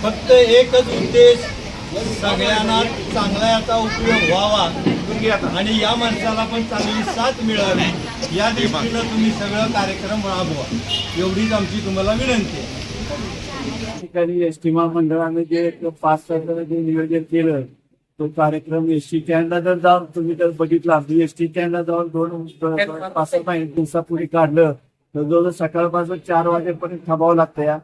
फक्त एकच उद्देश, सगळ्यांना चांगला याचा उपयोग व्हावा आणि या माणसाला पण चांगली साथ मिळावी या दृष्टीनं तुम्ही सगळं कार्यक्रम राबवा, एवढीच आमची तुम्हाला विनंती आहे. ठिकाणी एसटी महामंडळाने जे 5 तारखेला जे नियोजन केलं तो कार्यक्रम एसटी स्टँडला जर जाऊन तुम्ही जर बघितला, एसटी स्टँडला जाऊन 2-5 दिवसापूर्वी काढलं तर जवळ सकाळपासून 4 वाजेपर्यंत थांबावं लागतं या.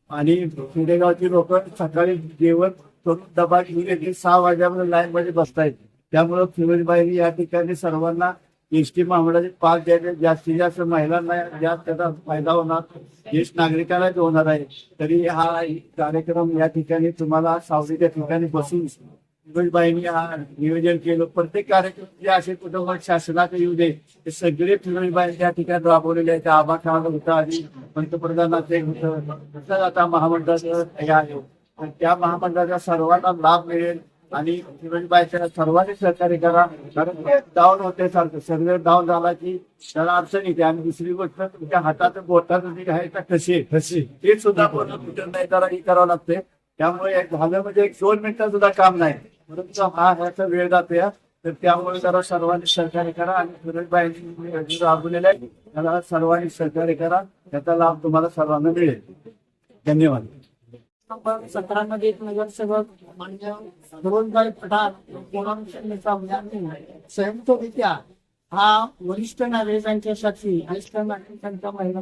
आणि खेडेगावची लोक सकाळी जेवण करून डबा घेऊन येते 6 वाजेपर्यंत लाईन मध्ये बसतायत. त्यामुळं फिरोजबाईंनी या ठिकाणी सर्वांना एसटी महामंडळाचे पास द्यायचे, जास्तीत जास्त महिलांना जास्त त्याचा फायदा होणार, ज्येष्ठ नागरिकांनाच होणार आहे. तरी हा कार्यक्रम या ठिकाणी तुम्हाला सावलीच्या ठिकाणी बसून फिरोजबाईंनी हा नियोजन केलं. प्रत्येक कार्यक्रम जे असे कुटुंब शासनाचे येऊ दे ते सगळे फिरोजबाई त्या ठिकाणी राबवलेले आहेत. आबा खान होता आणि पंतप्रधानाचे होतं, आता महामंडळाचं हे आहे. तर त्या महामंडळाचा सर्वांना लाभ मिळेल आणि फिरोजबाईच्या सर्वांनी सहकार्य करा. कारण डाऊन होते सारखं शरीर डाऊन झाला की त्याला अडचण येते. आणि दुसरी गोष्ट तुमच्या हातात बोटात जे आहे का ठसे ते सुद्धा पूर्ण कुठं नाही जरा हे करावं लागते. त्यामुळे झालं म्हणजे 1-2 मिनिटं सुद्धा काम नाही, परंतु हा ह्याचा वेळ जातो या. तर त्यामुळे जरा सर्वांनी सहकार्य करा आणि फिरोजबाईंनी राबवलेल्या आहे त्याला सर्वांनी सहकार्य करा, त्याचा लाभ तुम्हाला सर्वांना मिळेल. धन्यवाद. 17 मध्ये नगरसेवक मान्य फिरोजबाई पठाण संयुक्तरित्या हा वरिष्ठ नागरिकांच्यासाठी ज्येष्ठ नागरिकांच्या महिला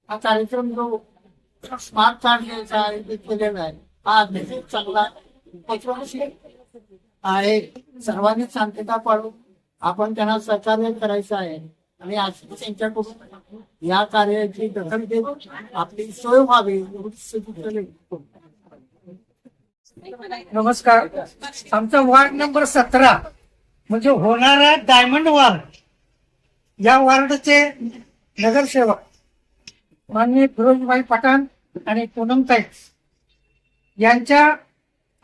हा कार्यक्रम जो स्मार्ट कार्ड घ्यायचा आयोजित केलेला आहे हा अतिशय चांगला आहे. सर्वांनी शांतता पाळून आपण त्यांना सहकार्य करायचं आहे आणि आज त्यांच्याकडून या कार्याची दखल घेऊन आपली सोय व्हावी. नमस्कार. आमचा वार्ड नंबर 17 म्हणजे होणारा डायमंड वार्ड, या वार्डचे नगरसेवक माननीय फिरोजबाई पठाण आणि पूनमताई यांच्या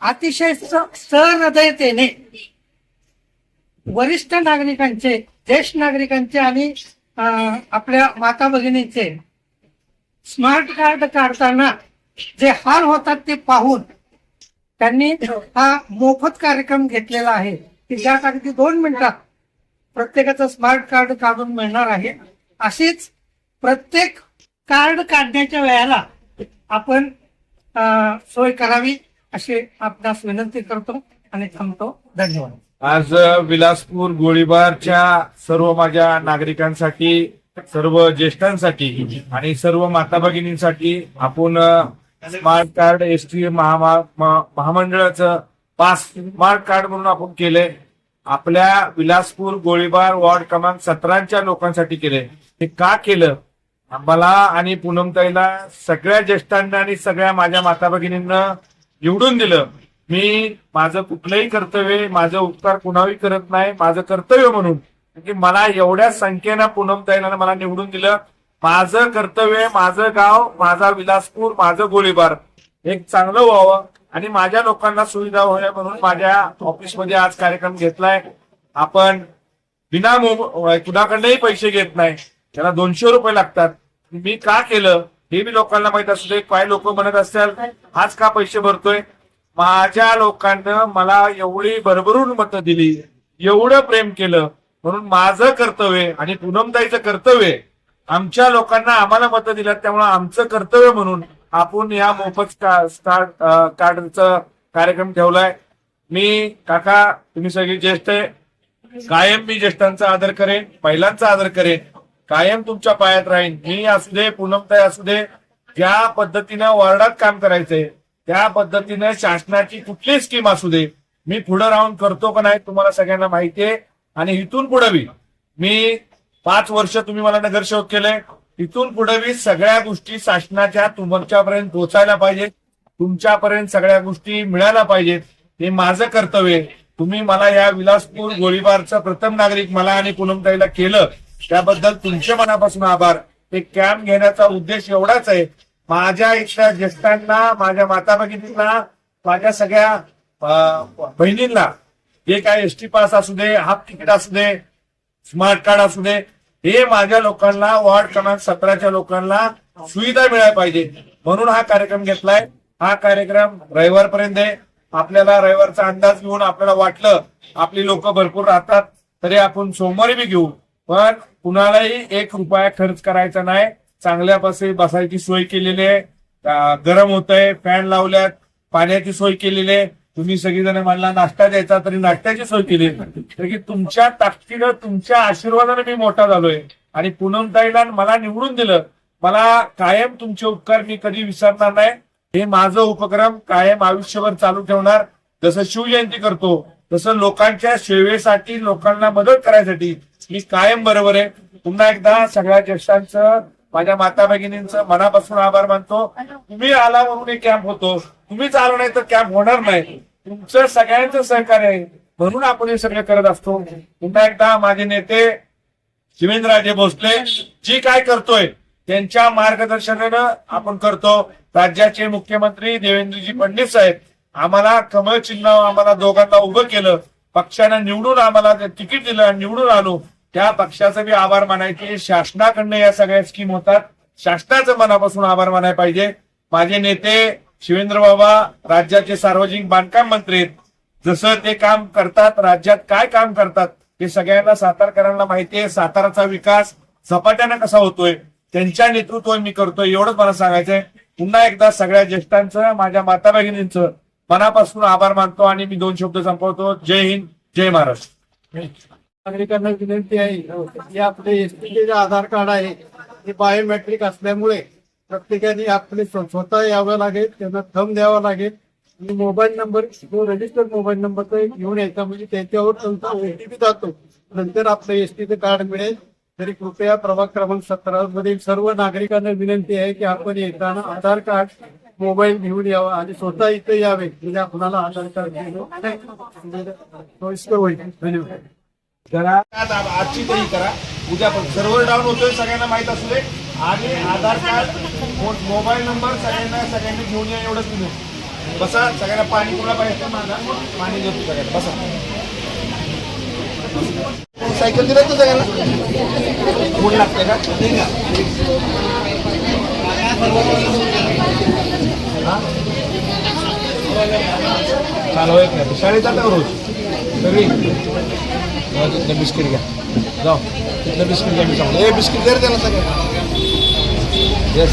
अतिशय सहृदयतेने वरिष्ठ नागरिकांचे, ज्येष्ठ नागरिकांचे आणि आपल्या माता भगिनींचे स्मार्ट कार्ड काढताना जे हाल होतात ते पाहून त्यांनी हा मोफत कार्यक्रम घेतलेला आहे की ज्या अगदी 2 मिनिटात प्रत्येकाचं स्मार्ट कार्ड काढून मिळणार आहे. अशीच प्रत्येक कार्ड काढण्याच्या वेळेला आपण सोय करावी अशी आपणास विनंती करतो आणि थांबतो. धन्यवाद. आज विलासपूर गोळीबारच्या सर्व माझ्या नागरिकांसाठी, सर्व ज्येष्ठांसाठी आणि सर्व माता भगिनींसाठी आपण स्मार्ट कार्ड एसटी महामंडळाचं पास स्मार्ट कार्ड म्हणून आपण केले. आपल्या विलासपूर गोळीबार वॉर्ड क्रमांक 17च्या लोकांसाठी केले. हे का केलं? आम्हाला आणि पूनमताईला सगळ्या ज्येष्ठांना आणि सगळ्या माझ्या माता भगिनींना निवडून दिलं. मी माझं कुठलंही कर्तव्य, माझं उपकार कुणाही करत नाही, माझं कर्तव्य म्हणून की मला एवढ्या संख्येनं पूनमताईला मला निवडून दिलं. माझं कर्तव्य, माझं गाव, माझा विलासपूर, माझं गोळीबार एक चांगलं व्हावं आणि माझ्या लोकांना सुविधा व्हाव्या म्हणून माझ्या ऑफिसमध्ये आज कार्यक्रम घेतलाय. आपण बिना कुणाकडनंही पैसे घेत नाही, त्याला 200 रुपये लागतात. मी का केलं हे मी लोकांना माहित असू दे. काही लोक म्हणत असतात आज का पैसे भरतोय. माझ्या लोकांना मला एवढी भरभरून मतं दिली, एवढं प्रेम केलं, म्हणून माझं कर्तव्य आणि पूनमताईचं कर्तव्य, आमच्या लोकांना आम्हाला मतं दिल्यात त्यामुळे आमचं कर्तव्य म्हणून आपण या मोफत कार्डचा कार्यक्रम ठेवलाय. मी काका तुम्ही सगळे ज्येष्ठ आहे, कायम मी ज्येष्ठांचा आदर करेन, महिलांचा आदर करेन, कायम तुमच्या पायात राहीन. मी असू दे, पूनमताई असू दे, ज्या पद्धतीनं वॉर्डात काम करायचंय त्या पद्धतीनं शासनाची कुठली स्कीम असू दे मी पुढे राहून करतो का नाही तुम्हाला सगळ्यांना माहिती आहे. आणि इथून पुढे मी 5 वर्ष तुम्ही मला नगरसेवक केले, इथून पुढे सगळ्या गोष्टी शासनाच्या तुमच्यापर्यंत पोहोचायला पाहिजेत, तुमच्यापर्यंत सगळ्या गोष्टी मिळायला पाहिजेत. हे माझं कर्तव्य आहे. तुम्ही मला या विलासपूर गोळीबारचं प्रथम नागरिक मला आणि पूनमताईला केलं त्याबद्दल तुमचे मनापासून आभार. एक कॅम्प घेण्याचा उद्देश एवढाच आहे, माझ्या इथल्या ज्येष्ठांना, माझ्या माता भगिनींना, माझ्या सगळ्या बहिणींना जे काय एसटी पास असू दे, हाफ तिकीट असू दे, स्मार्ट कार्ड असू दे, हे माझ्या लोकांना, वार्ड क्रमांक 17च्या लोकांना सुविधा मिळायला पाहिजे म्हणून हा कार्यक्रम घेतलाय. हा कार्यक्रम रविवारपर्यंत आहे. आपल्याला रविवारचा अंदाज घेऊन आपल्याला वाटलं आपली लोक भरपूर राहतात तरी आपण सोमवारी बी घेऊ, पण कुणालाही 1 रुपया खर्च करायचा नाही. चांगल्यापासून बसायची सोय केलेली आहे, गरम होतंय, फॅन लावल्यात, पाण्याची सोय केलेली आहे. तुम्ही सगळीजण मला नाश्ता द्यायचा तरी नाश्त्याची सोय केली. तर की तुमच्या ताकदीनं, तुमच्या आशीर्वादाने मी मोठा झालोय आणि पूनमताईला मला निवडून दिलं. मला कायम तुमचे उपकार मी कधी विसरणार नाही. हे माझं उपक्रम कायम आयुष्यभर चालू ठेवणार. जसं शिवजयंती करतो तसं लोकांच्या सेवेसाठी, लोकांना मदत करायसाठी मी कायम बरोबर आहे. पुन्हा एकदा सगळ्या ज्येष्ठांचं, माझ्या माता भगिनींचं मनापासून आभार मानतो. तुम्ही आला म्हणून एक कॅम्प होतो, तुम्हीच आलो नाही तर कॅम्प होणार नाही. तुमचं सगळ्यांचं सहकार्य आहे म्हणून आपण हे सगळं करत असतो. पुन्हा एकदा माझे नेते शिवेंद्रराजे भोसले जी काय करतोय त्यांच्या मार्गदर्शनानं आपण करतो. राज्याचे मुख्यमंत्री देवेंद्रजी फडणवीस साहेब आम्हाला कमळ चिन्ह, आम्हाला दोघांना उभं केलं, पक्षानं निवडून आम्हाला तिकीट दिलं आणि निवडून आलो. त्या पक्षाचा बी आभार मानायचे. शासनाकडनं या सगळ्या स्कीम होतात, शासनाचं मनापासून आभार मानायला पाहिजे. माझे नेते शिवेंद्र बाबा राज्याचे सार्वजनिक बांधकाम मंत्री आहेत. जसं ते काम करतात, राज्यात काय काम करतात हे सगळ्यांना सातारकरांना माहिती आहे. साताराचा विकास झपाट्यानं कसा होतोय त्यांच्या नेतृत्वात मी करतोय, एवढंच मला सांगायचंय. पुन्हा एकदा सगळ्या ज्येष्ठांचं, माझ्या माता भगिनींचं मनापासून आभार मानतो आणि मी 2 शब्द संपवतो. जय हिंद, जय महाराष्ट्र. नागरिकांना विनंती आहे की आपले एसटीचे जे आधार कार्ड आहे ते बायोमेट्रिक असल्यामुळे प्रत्येकाने आपले स्वतः यावं लागेल, त्यांना थंब द्यावा लागेल आणि मोबाईल नंबर, जो रजिस्टर्ड मोबाईल नंबर तो घेऊन यायचा, म्हणजे त्याच्यावर तुमचा ओटीपी जातो, नंतर आपलं एसटीचं कार्ड मिळेल. तरी कृपया प्रभाग क्रमांक 17 मधील सर्व नागरिकांना विनंती आहे की आपण येताना आधार कार्ड, मोबाईल घेऊन यावा आणि स्वतः इथे यावे, म्हणजे आपल्याला आधार कार्ड घेणं सोयीस्कर होईल. धन्यवाद. करा आजची तरी करा, उद्या पण सर्व्हर डाऊन होतोय सगळ्यांना माहित असू दे. आणि आधार कार्ड, मोबाईल नंबर सगळ्यांनी घेऊन या, एवढंच तुम्ही बसा. सगळ्यांना पाणी कोणा पाहिजे माझा पाणी देतो सगळ्यांना, बसा. सायकल दिलं तर सगळ्यांना कोण लागतंय का चालू एक नाही शाळेत जाता रोज सगळी. बिस्किट घ्या, जाऊ तिथलं बिस्किट घ्या. मी सांगतो, हे बिस्किट द्या त्याला सगळ्यांना. येस